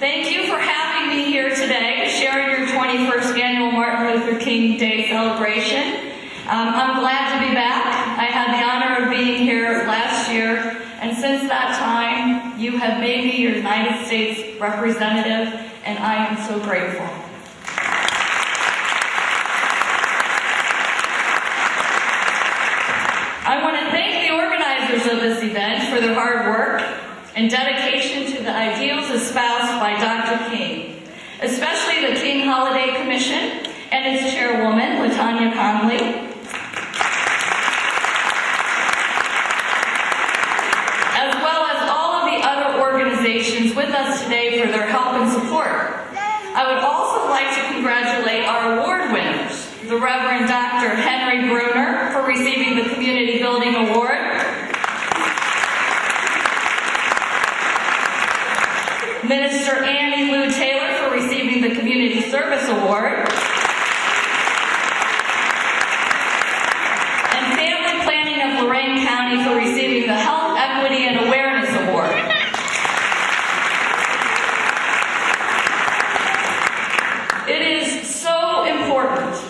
Thank you for having me here today, sharing your 21st annual Martin Luther King Day celebration. I'm glad to be back. I had the honor of being here last year, and since that time, you have made me your United States representative, and I am so grateful. I want to thank the organizers of this event for their hard work and dedication to the ideals espoused by Dr. King, especially the King Holiday Commission and its chairwoman, LaTanya Conley, as well as all of the other organizations with us today for their help and support. I would also like to congratulate our award winners, the Reverend Dr. Henry Bruner for receiving the Community Building Award, Minister Annie Lou Taylor for receiving the Community Service Award, and Family Planning of Lorain County for receiving the Health Equity and Awareness Award. It is so important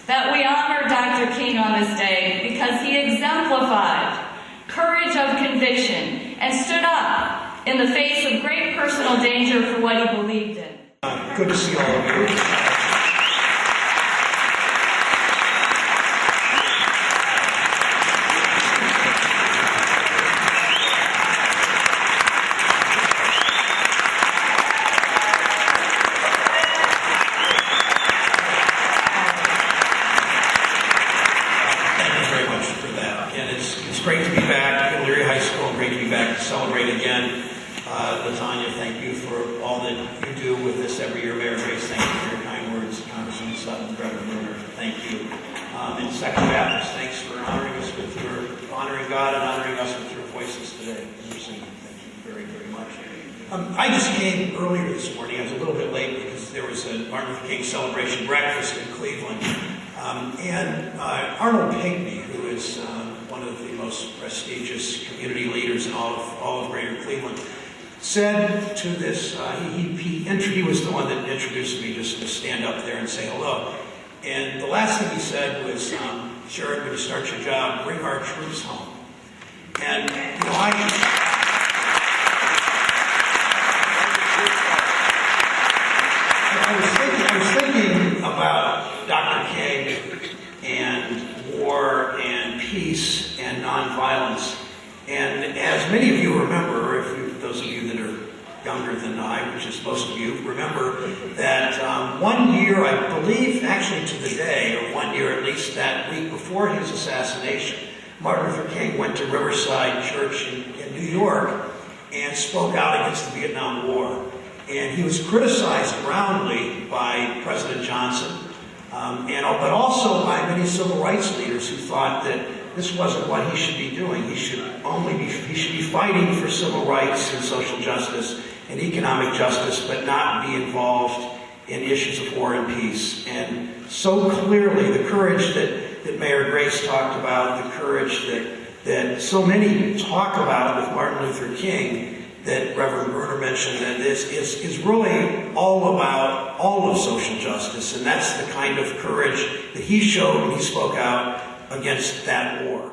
that we honor Dr. King on this day because he exemplified courage of conviction and stood up in the face of great personal danger for what he believed in. Good to see all of you. It's great to be back at Elyria High School, great to be back to celebrate again. LaTanya, thank you for all that you do with this every year. Mayor Grace, thank you for your kind words. Congressman Sutton, Reverend Bruner, thank you. And Second Baptist, thanks for honoring God and honoring us with your voices today. Thank you very, very much. I just came earlier this morning. I was a little bit late because there was a Martin Luther King celebration breakfast in Cleveland. And Arnold Pinckney, who is one of the most prestigious community leaders in all of Greater Cleveland, said to this, he was the one that introduced me just to stand up there and say hello. And the last thing he said was, Sheriff, when you start your job, bring our troops home. And, I was thinking about Dr. King and war and peace and nonviolence. And as many of you remember, those of you that are younger than I, which is most of you, remember that 1 year, I believe, actually to the day, or 1 year at least, that week before his assassination, Martin Luther King went to Riverside Church in New York and spoke out against the Vietnam War. And he was criticized roundly by President Johnson, but also by many civil rights leaders who thought that this wasn't what he should be doing. He should be fighting for civil rights and social justice and economic justice, but not be involved in issues of war and peace. And so clearly, the courage that Mayor Grace talked about, the courage that so many talk about with Martin Luther King, that Reverend Bruner mentioned, and this is really all about all of social justice, and that's the kind of courage that he showed when he spoke out against that war.